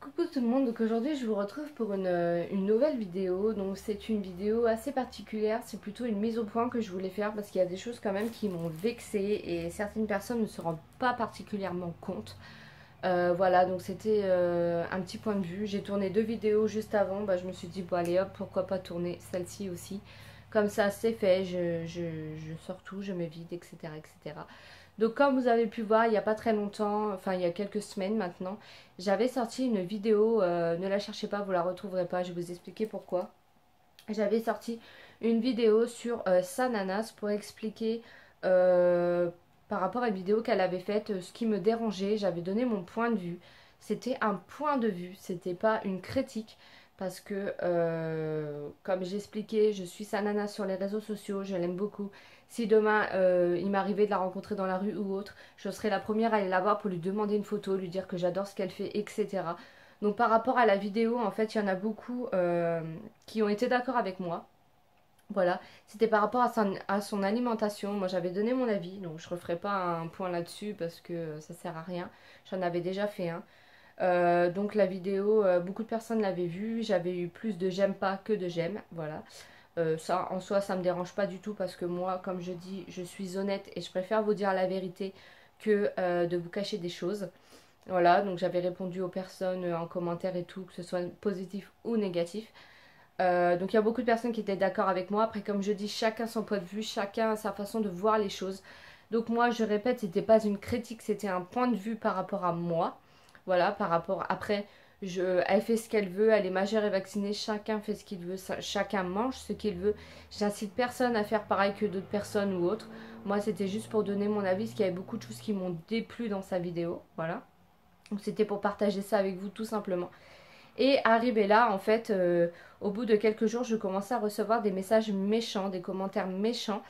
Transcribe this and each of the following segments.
Coucou tout le monde, donc aujourd'hui je vous retrouve pour une nouvelle vidéo. Donc c'est une vidéo assez particulière, c'est plutôt une mise au point que je voulais faire parce qu'il y a des choses quand même qui m'ont vexée et certaines personnes ne se rendent pas particulièrement compte. Voilà, donc c'était un petit point de vue. J'ai tourné deux vidéos juste avant, bah, je me suis dit bon allez hop, pourquoi pas tourner celle-ci aussi. Comme ça c'est fait, je sors tout, je me vide, etc. etc. Donc comme vous avez pu voir, il n'y a pas très longtemps, enfin il y a quelques semaines maintenant, j'avais sorti une vidéo, ne la cherchez pas, vous la retrouverez pas, je vais vous expliquer pourquoi. J'avais sorti une vidéo sur Sananas pour expliquer euh, par rapport à une vidéo qu'elle avait faite, ce qui me dérangeait, j'avais donné mon point de vue. C'était un point de vue, c'était pas une critique. Parce que, comme j'expliquais, je suis Sananas sur les réseaux sociaux, je l'aime beaucoup. Si demain il m'arrivait de la rencontrer dans la rue ou autre, je serais la première à aller la voir pour lui demander une photo, lui dire que j'adore ce qu'elle fait, etc. Donc par rapport à la vidéo, en fait, il y en a beaucoup qui ont été d'accord avec moi. Voilà, c'était par rapport à son alimentation. Moi, j'avais donné mon avis, donc je ne referai pas un point là-dessus parce que ça sert à rien. J'en avais déjà fait un. Donc la vidéo, beaucoup de personnes l'avaient vue. J'avais eu plus de j'aime pas que de j'aime. Voilà. Ça, en soi, ça me dérange pas du tout parce que moi, comme je dis, je suis honnête et je préfère vous dire la vérité que de vous cacher des choses. Voilà, donc j'avais répondu aux personnes en commentaire et tout, que ce soit positif ou négatif. Donc il y a beaucoup de personnes qui étaient d'accord avec moi. Après, comme je dis, chacun son point de vue, chacun sa façon de voir les choses. Donc moi, je répète, c'était pas une critique, c'était un point de vue par rapport à moi. Voilà, par rapport. Après, elle fait ce qu'elle veut, elle est majeure et vaccinée, chacun fait ce qu'il veut, chacun mange ce qu'il veut. J'incite personne à faire pareil que d'autres personnes ou autres. Moi, c'était juste pour donner mon avis, parce qu'il y avait beaucoup de choses qui m'ont déplu dans sa vidéo. Voilà. Donc c'était pour partager ça avec vous tout simplement. Et arrivé là, en fait, au bout de quelques jours, je commençais à recevoir des messages méchants, des commentaires méchants.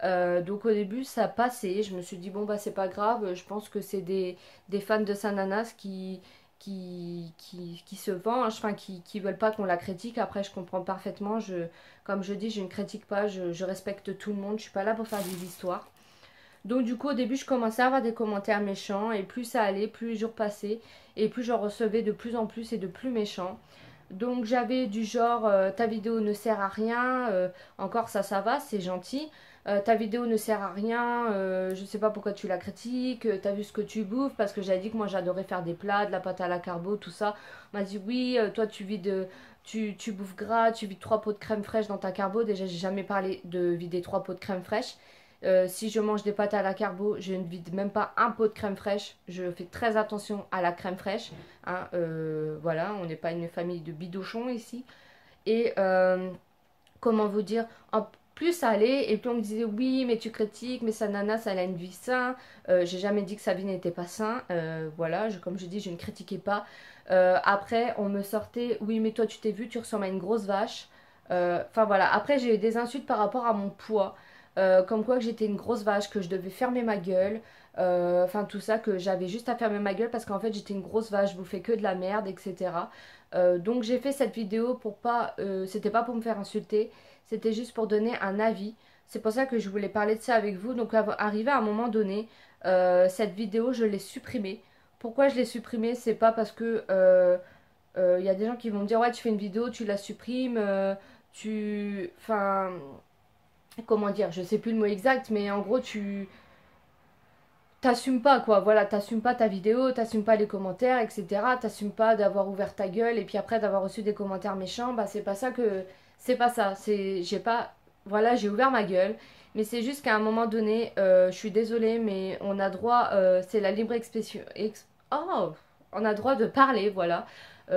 Donc au début, ça passait. Je me suis dit, bon, bah c'est pas grave. Je pense que c'est des fans de Sananas qui se vengent, enfin qui veulent pas qu'on la critique. Après, je comprends parfaitement. Comme je dis, je ne critique pas. Je respecte tout le monde. Je suis pas là pour faire des histoires. Donc du coup au début je commençais à avoir des commentaires méchants et plus ça allait, plus les jours passaient et plus j'en recevais de plus en plus et de plus méchants. Donc j'avais du genre ta vidéo ne sert à rien, encore ça va, c'est gentil. Ta vidéo ne sert à rien, je sais pas pourquoi tu la critiques, t'as vu ce que tu bouffes, parce que j'avais dit que moi j'adorais faire des plats, de la pâte à la carbo, tout ça. On m'a dit oui, toi tu bouffes gras, tu vides 3 pots de crème fraîche dans ta carbo. Déjà j'ai jamais parlé de vider 3 pots de crème fraîche. Si je mange des pâtes à la carbo, je ne vide même pas un pot de crème fraîche. Je fais très attention à la crème fraîche. Hein, voilà, on n'est pas une famille de bidochons ici. Et comment vous dire, en plus ça allait, et puis on me disait oui, mais tu critiques, mais sa nana, ça elle a une vie saine. J'ai jamais dit que sa vie n'était pas saine. Voilà, comme je dis, je ne critiquais pas. Après, on me sortait oui, mais toi tu t'es vu, tu ressembles à une grosse vache. Enfin voilà, après j'ai eu des insultes par rapport à mon poids. Comme quoi que j'étais une grosse vache, que je devais fermer ma gueule, enfin tout ça, que j'avais juste à fermer ma gueule parce qu'en fait j'étais une grosse vache, je bouffais que de la merde, etc. Donc j'ai fait cette vidéo pour pas, c'était pas pour me faire insulter, c'était juste pour donner un avis. C'est pour ça que je voulais parler de ça avec vous. Donc arrivé à un moment donné, cette vidéo je l'ai supprimée. Pourquoi je l'ai supprimée? C'est pas parce que y a des gens qui vont me dire ouais tu fais une vidéo, tu la supprimes, enfin comment dire, je sais plus le mot exact, mais en gros, tu t'assumes pas quoi, voilà, t'assumes pas ta vidéo, t'assumes pas les commentaires, etc. T'assumes pas d'avoir ouvert ta gueule et puis après d'avoir reçu des commentaires méchants, bah c'est pas ça que. C'est pas ça, j'ai pas. Voilà, j'ai ouvert ma gueule, mais c'est juste qu'à un moment donné, je suis désolée, mais on a droit, c'est la libre expression. Oh, on a droit de parler, voilà.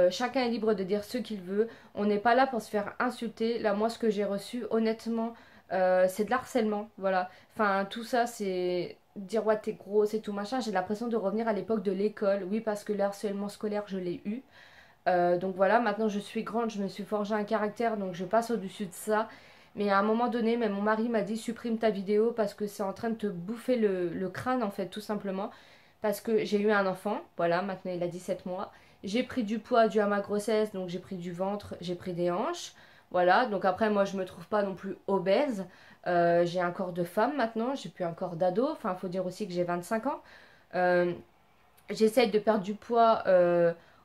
Chacun est libre de dire ce qu'il veut. On n'est pas là pour se faire insulter. Là, moi, ce que j'ai reçu, honnêtement, c'est de l'harcèlement, voilà. Enfin, tout ça, c'est dire ouais, t'es grosse et tout machin. J'ai l'impression de revenir à l'époque de l'école. Oui, parce que le harcèlement scolaire, je l'ai eu. Donc voilà, maintenant je suis grande, je me suis forgé un caractère, donc je passe au-dessus de ça. Mais à un moment donné, même mon mari m'a dit supprime ta vidéo parce que c'est en train de te bouffer le crâne, en fait, tout simplement. Parce que j'ai eu un enfant, voilà, maintenant il a 17 mois. J'ai pris du poids dû à ma grossesse, donc j'ai pris du ventre, j'ai pris des hanches. Voilà, donc après moi je me trouve pas non plus obèse. J'ai un corps de femme maintenant, j'ai plus un corps d'ado. Enfin, il faut dire aussi que j'ai 25 ans. Euh, J'essaye de perdre du poids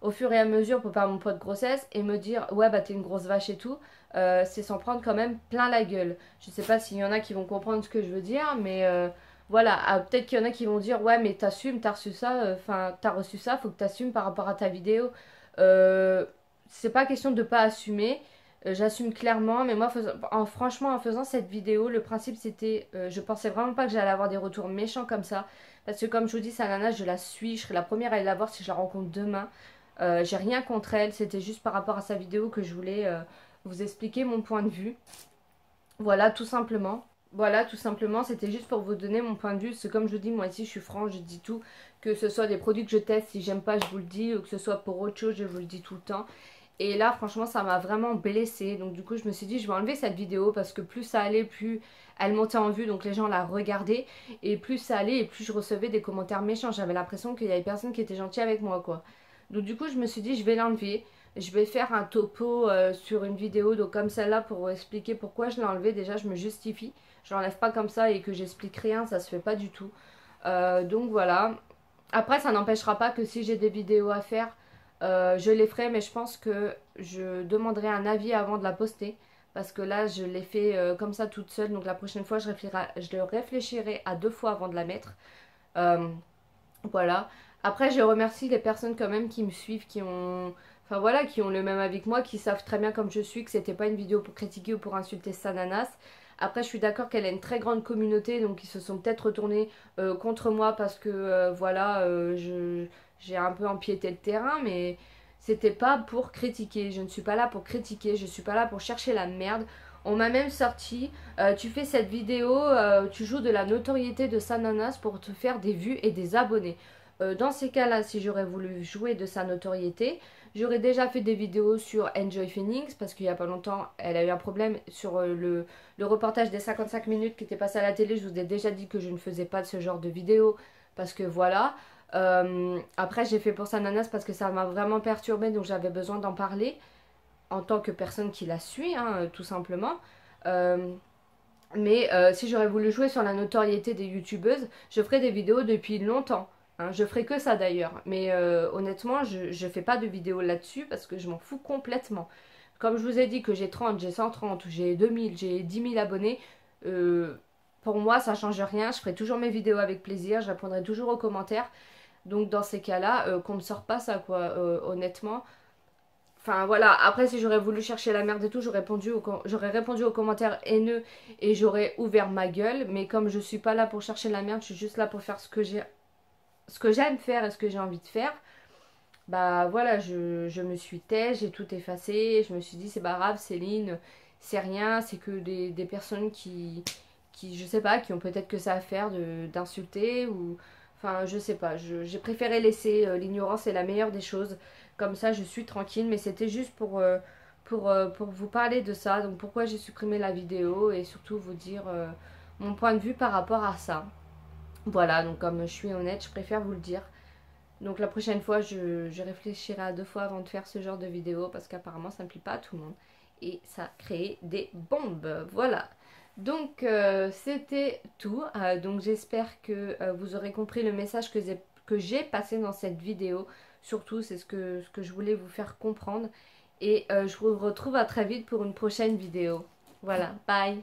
au fur et à mesure pour faire mon poids de grossesse et me dire ouais bah t'es une grosse vache et tout, c'est s'en prendre quand même plein la gueule. Je sais pas s'il y en a qui vont comprendre ce que je veux dire, mais voilà, ah, peut-être qu'il y en a qui vont dire ouais mais t'assumes, t'as reçu ça, enfin t'as reçu ça, faut que t'assumes par rapport à ta vidéo. Euh, c'est pas question de pas assumer. J'assume clairement, mais moi, franchement, en faisant cette vidéo, le principe c'était, je pensais vraiment pas que j'allais avoir des retours méchants comme ça, parce que comme je vous dis, sa nana, je la suis, je serai la première à aller la voir si je la rencontre demain. J'ai rien contre elle, c'était juste par rapport à sa vidéo que je voulais vous expliquer mon point de vue. Voilà, tout simplement. Voilà, tout simplement, c'était juste pour vous donner mon point de vue. Parce que comme je vous dis, moi ici, je suis franche, je dis tout. Que ce soit des produits que je teste, si j'aime pas, je vous le dis. Ou que ce soit pour autre chose, je vous le dis tout le temps. Et là, franchement, ça m'a vraiment blessée. Donc du coup, je me suis dit, je vais enlever cette vidéo. Parce que plus ça allait, plus elle montait en vue. Donc les gens la regardaient. Et plus ça allait, et plus je recevais des commentaires méchants. J'avais l'impression qu'il y avait personne qui était gentil avec moi, quoi. Donc du coup, je me suis dit, je vais l'enlever. Je vais faire un topo sur une vidéo donc comme celle-là pour vous expliquer pourquoi je l'ai enlevé. Déjà, je me justifie. Je l'enlève pas comme ça et que j'explique rien, ça se fait pas du tout. Donc voilà. Après, ça n'empêchera pas que si j'ai des vidéos à faire, je les ferai. Mais je pense que je demanderai un avis avant de la poster. Parce que là, je l'ai fait comme ça toute seule. Donc la prochaine fois, je le réfléchirai à 2 fois avant de la mettre. Euh, voilà. Après, je remercie les personnes quand même qui me suivent, qui ont, enfin voilà, qui ont le même avis que moi, qui savent très bien comme je suis que c'était pas une vidéo pour critiquer ou pour insulter Sananas. Après, je suis d'accord qu'elle a une très grande communauté, donc ils se sont peut-être retournés contre moi parce que voilà, j'ai un peu empiété le terrain, mais c'était pas pour critiquer. Je ne suis pas là pour critiquer, je suis pas là pour chercher la merde. On m'a même sorti, tu fais cette vidéo, tu joues de la notoriété de Sananas pour te faire des vues et des abonnés. Dans ces cas-là, si j'aurais voulu jouer de sa notoriété, j'aurais déjà fait des vidéos sur Enjoy Phoenix parce qu'il n'y a pas longtemps, elle a eu un problème sur le reportage des 55 minutes qui était passé à la télé. Je vous ai déjà dit que je ne faisais pas de ce genre de vidéo parce que voilà. Après, j'ai fait pour Sananas parce que ça m'a vraiment perturbée, donc j'avais besoin d'en parler en tant que personne qui la suit, hein, tout simplement. Euh, mais si j'aurais voulu jouer sur la notoriété des youtubeuses, je ferais des vidéos depuis longtemps. Hein. Je ferais que ça d'ailleurs. Mais honnêtement, je fais pas de vidéos là-dessus parce que je m'en fous complètement. Comme je vous ai dit que j'ai 30, j'ai 130, j'ai 2000, j'ai 10 000 abonnés, euh, pour moi ça change rien. Je ferai toujours mes vidéos avec plaisir, je répondrai toujours aux commentaires. Donc dans ces cas-là, qu'on me sort pas ça quoi, honnêtement. Enfin voilà, après si j'aurais voulu chercher la merde et tout, j'aurais répondu aux commentaires haineux et j'aurais ouvert ma gueule. Mais comme je suis pas là pour chercher la merde, je suis juste là pour faire ce que j'aime faire et ce que j'ai envie de faire. Bah voilà, je me suis tais, j'ai tout effacé. Je me suis dit c'est pas grave Céline, c'est rien, c'est que des personnes je sais pas, qui ont peut-être que ça à faire d'insulter ou... Enfin, je sais pas, j'ai préféré laisser l'ignorance est la meilleure des choses. Comme ça, je suis tranquille, mais c'était juste pour vous parler de ça. Donc, pourquoi j'ai supprimé la vidéo et surtout vous dire mon point de vue par rapport à ça. Voilà, donc comme je suis honnête, je préfère vous le dire. Donc, la prochaine fois, je réfléchirai à 2 fois avant de faire ce genre de vidéo parce qu'apparemment, ça ne plaît pas à tout le monde. Et ça crée des bombes. Voilà. Donc c'était tout. Donc j'espère que vous aurez compris le message que j'ai passé dans cette vidéo. Surtout c'est ce que je voulais vous faire comprendre. Et je vous retrouve à très vite pour une prochaine vidéo. Voilà, bye.